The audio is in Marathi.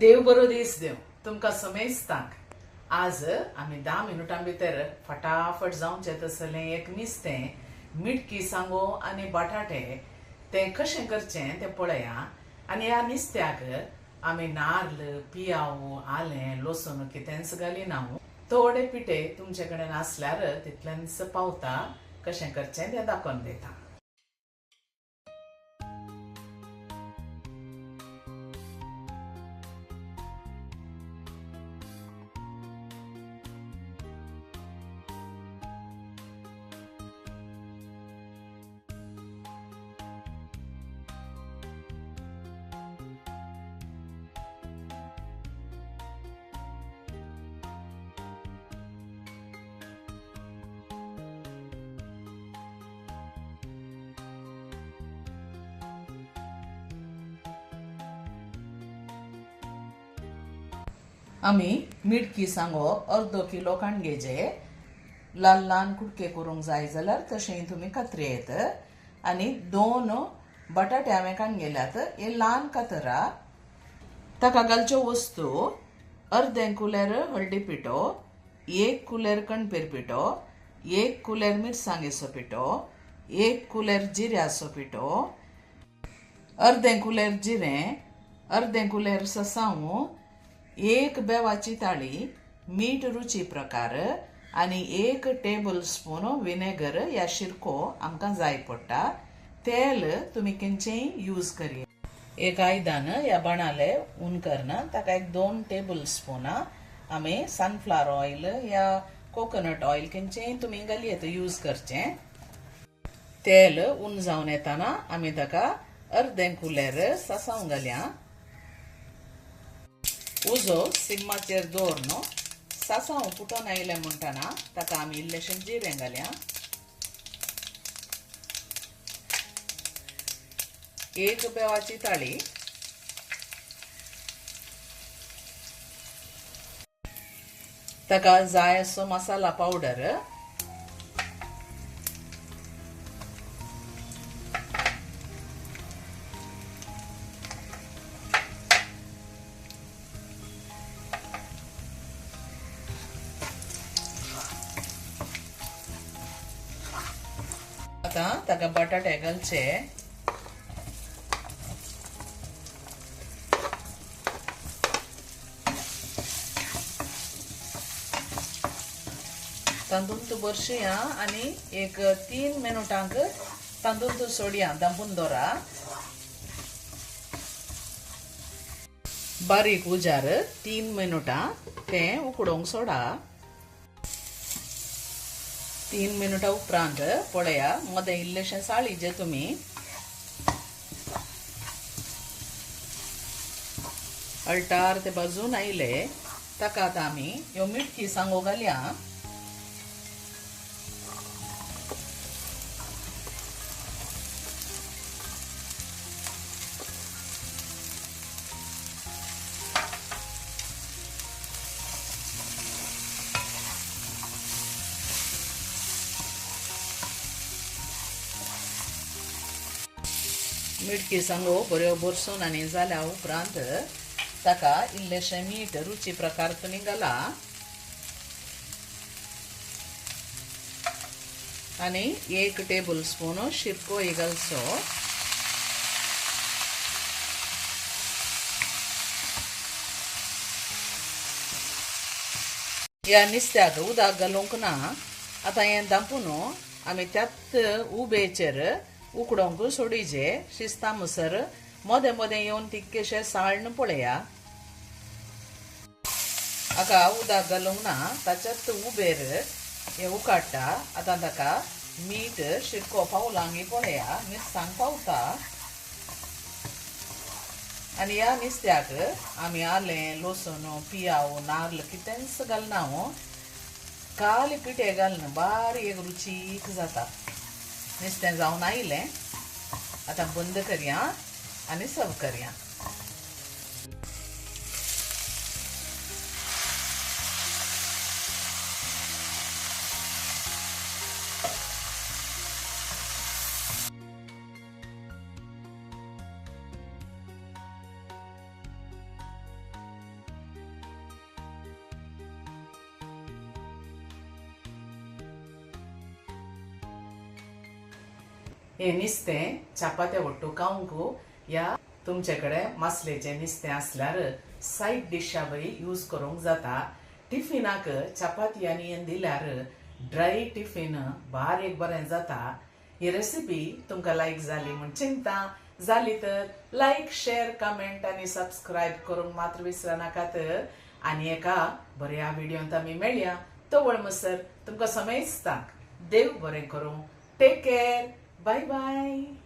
देव बरो दीस देव तुमकां समेस्तांक आज आमी 10 मिनटां भितर फटाफट जावचें तसलें एक नुस्तें मिटकी सांगो आनी बटाटे तें कशें करचें तें पळया. आनी ह्या नुस्त्याक आमी नाल्ल पियाव आलें लसूण कितेंच घालिनात. थोडे पिठे तुमचे कडेन आसल्यार तितलेंच पावता कशें करचें तें दाखोवन दिता. आमी मिटकी सांगो अर्दो किलो कांडगेचे ल्हान ल्हान कुडके करूंक जाय जाल्यार तशें तुमी कातरेयत. आनी 2 बटाटे हांवें काडलेल्यात हे ल्हान कातरा. ताका घालच्यो वस्तू अर्दें कुलेर हळदी पिठो, 1 कुलेर कणपेर पिठो, 1 कुलेर मिरसांगेचो पिठो, 1 कुलेर जिऱ्याचो पिठो, अर्दें कुलेर जिरें, अर्दें कुलेर ससाव, 1 बेवाची ताळी, मीठ रुची प्रकार आनी 1 टेबल स्पून विनेगर या शिरको आमकां जाय पडटा. तेल तुमी खंयचेंय यूज करिये. एक आयदान या बनाले उन करना ताका 2 टेबल स्पून आमी सनफ्लावर ऑयल या कोकोनट ऑयल खंयचेंय तुमी घालयेत यूज करचें. तेल उन जावन येताना आमी ताका अर्दें कुलेर सासाव घालया. उजो सिम्माचेर दवरनो. सासाव फुटोन आयलें म्हणटना ताका आमी इल्लेशें जिरें घालया. 1 बेवाची ताळी, ताका जाय असो मसाला पावडर, आता ताका बटाटे घालचे. तांदूळ बरशिया आनी एक 3 मिनटांक तांदूळ सोडया दांपून दवरा. बारीक उजार 3 मिनटां तें उकडोवंक सोडा. 3 मिनटां उपरांत पळया मदें इल्लेशें साळीचें तुमी अल्टार ते भाजून आयले. ताका आतां आमी ह्यो मिटकी सांगो घालया. मिटकी सांगो बऱ्यो भरसून आनी जाल्या उपरांत ताका इल्लेशें मीठ रुची प्रकार तुमी घाला. आनी 1 टेबल स्पून शिरको घालचो. ह्या नुस्त्याक उदक घालूंक ना. आतां हें दांपून आमी त्याच उबेचेर उकडोवंक सोडीचे. शिस्ता मुसर मदें मदें येवन तितकेशें साळण पळया. हाका उदक घालूंक ना ताच्याच उबेर हें उकाडटा. आतां ताका मीठ शिरको पावलांगी पळया. मिरसांग पावता. आनी ह्या नुस्त्याक आमी आलें लसूण पियाव नाल्ल कितेंच घालना. खाली पिठे घालन बारीक रुचीक जाता. नुस्तें जावन आयलें. आतां बंद करया आनी सर्व करया. हे नुस्तें चपात्या वट्टू खावंक या तुमचेकडे मसलेचे नुस्तें असल्यार सायड डिशा बरी यूज करूंक जाता. टिफिनाक चपाती आनी हें दिल्यार ड्राय टिफिन बारीक बरें जाता. ही रेसिपी तुमकां लायक जाली म्हण चिंता. जाली तर लायक, शेअर, कमेंट आनी सबस्क्रायब करूंक मात्र विसरा नाकात. आनी एका बऱ्या व्हिडिओंत आमी मेळया. तोवळ म्हणसर तुमकां समेस्तांक देव बरें करूं. Take care. Bye bye.